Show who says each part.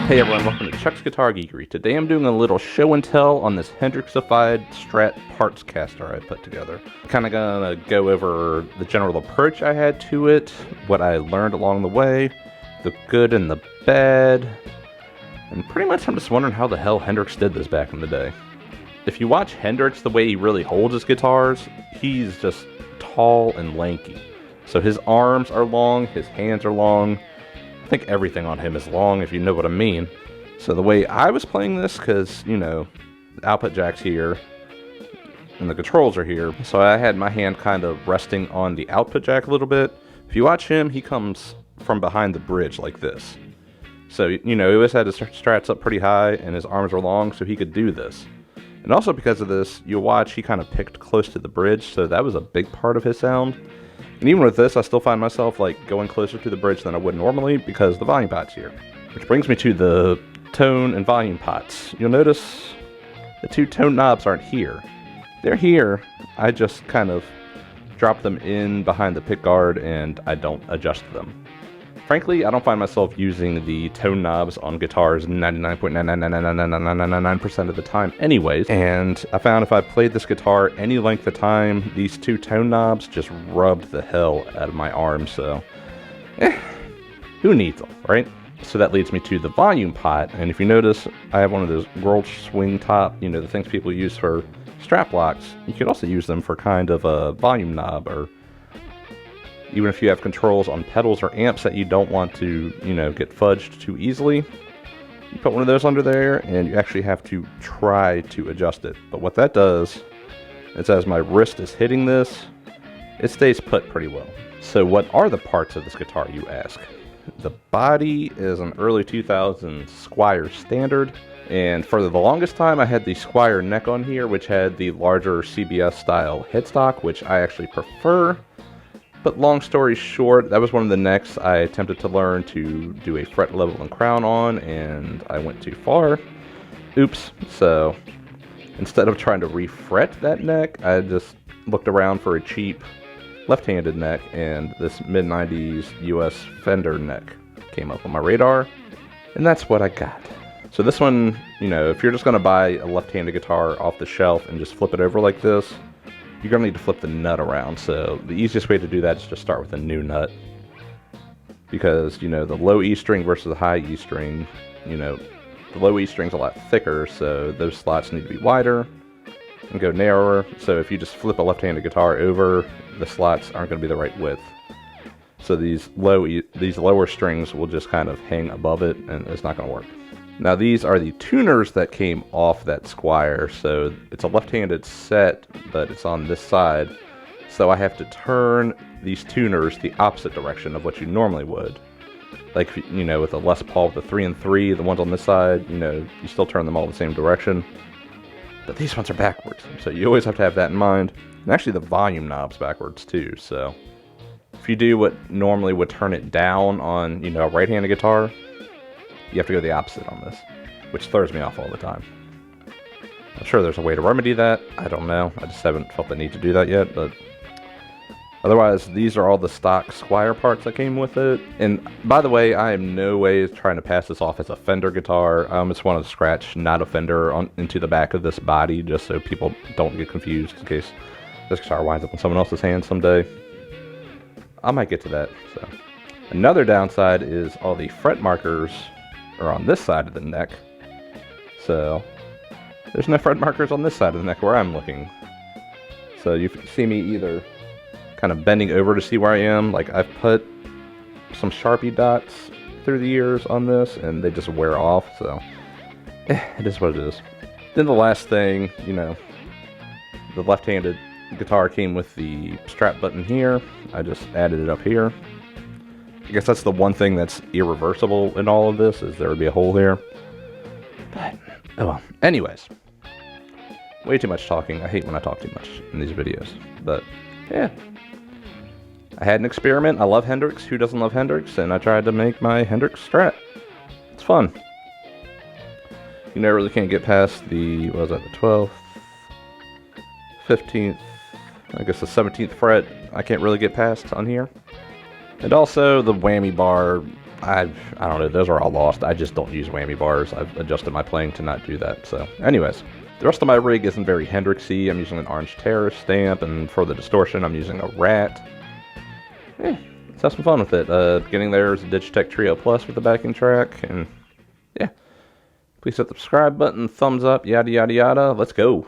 Speaker 1: Hey everyone, welcome to Chuck's Guitar Geekery. Today I'm doing a little show and tell on this Hendrix'd Strat parts caster I put together. Kind of gonna go over the general approach I had to it, what I learned along the way, the good and the bad, and pretty much I'm just wondering how the hell Hendrix did this back in the day. If you watch Hendrix, the way he really holds his guitars, he's just tall and lanky. So his arms are long, his hands are long. I think everything on him is long, if you know what I mean. So the way I was playing this, because, you know, the output jack's here, and the controls are here, so I had my hand kind of resting on the output jack a little bit. If you watch him, he comes from behind the bridge like this. So, you know, he always had his strats up pretty high, and his arms were long, so he could do this. And also because of this, you'll watch he kind of picked close to the bridge, so that was a big part of his sound. And even with this, I still find myself like going closer to the bridge than I would normally because the volume pot's here. Which brings me to the tone and volume pots. You'll notice the two tone knobs aren't here. They're here, I just kind of drop them in behind the pick guard and I don't adjust them. Frankly, I don't find myself using the tone knobs on guitars 99.9999999% of the time anyways, and I found if I played this guitar any length of time, these two tone knobs just rubbed the hell out of my arms, so who needs them, right? So that leads me to the volume pot, and if you notice, I have one of those world swing top, you know, the things people use for strap locks. You could also use them for kind of a volume knob, or even if you have controls on pedals or amps that you don't want to, you know, get fudged too easily, you put one of those under there and you actually have to try to adjust it. But what that does is as my wrist is hitting this, it stays put pretty well. So what are the parts of this guitar, you ask? The body is an early 2000s Squier Standard, and for the longest time I had the Squier neck on here, which had the larger CBS style headstock, which I actually prefer. But long story short, that was one of the necks I attempted to learn to do a fret level and crown on, and I went too far. Oops. So instead of trying to refret that neck, I just looked around for a cheap left-handed neck, and this mid-90s US Fender neck came up on my radar, and that's what I got. So this one, you know, if you're just going to buy a left-handed guitar off the shelf and just flip it over like this, you're going to need to flip the nut around, so the easiest way to do that is just start with a new nut. Because, you know, the low E string versus the high E string, you know, the low E string's a lot thicker, so those slots need to be wider and go narrower. So if you just flip a left-handed guitar over, the slots aren't going to be the right width. So these lower strings will just kind of hang above it, and it's not going to work. Now these are the tuners that came off that Squier, so it's a left-handed set, but it's on this side, so I have to turn these tuners the opposite direction of what you normally would. Like, you know, with a Les Paul with the 3 and 3, the ones on this side, you know, you still turn them all the same direction, but these ones are backwards, so you always have to have that in mind. And actually the volume knob's backwards too, so if you do what normally would turn it down on, you know, a right-handed guitar, you have to go the opposite on this, which throws me off all the time. I'm sure there's a way to remedy that. I don't know. I just haven't felt the need to do that yet, but otherwise, these are all the stock Squier parts that came with it. And by the way, I am no way trying to pass this off as a Fender guitar. It's one of the scratch, not a Fender, into the back of this body, just so people don't get confused in case this guitar winds up in someone else's hand someday. I might get to that. So another downside is all the fret markers are on this side of the neck, so there's no fret markers on this side of the neck where I'm looking. So you see me either kind of bending over to see where I am, like I've put some Sharpie dots through the years on this and they just wear off, so it is what it is. Then the last thing, you know, the left-handed guitar came with the strap button here. I just added it up here. I guess that's the one thing that's irreversible in all of this, is there would be a hole there. But, oh well. Anyways. Way too much talking. I hate when I talk too much in these videos. But, yeah. I had an experiment. I love Hendrix. Who doesn't love Hendrix? And I tried to make my Hendrix Strat. It's fun. You never really can't get past the, what was that, the 12th, 15th, I guess the 17th fret. I can't really get past on here. And also the whammy bar, I don't know, those are all lost. I just don't use whammy bars. I've adjusted my playing to not do that. So anyways, the rest of my rig isn't very Hendrix'y. I'm using an orange terrace stamp, and for the distortion I'm using a rat. Let's have some fun with it. Getting there is a Digitech Trio Plus with the backing track, and yeah. Please hit the subscribe button, thumbs up, yada yada yada. Let's go.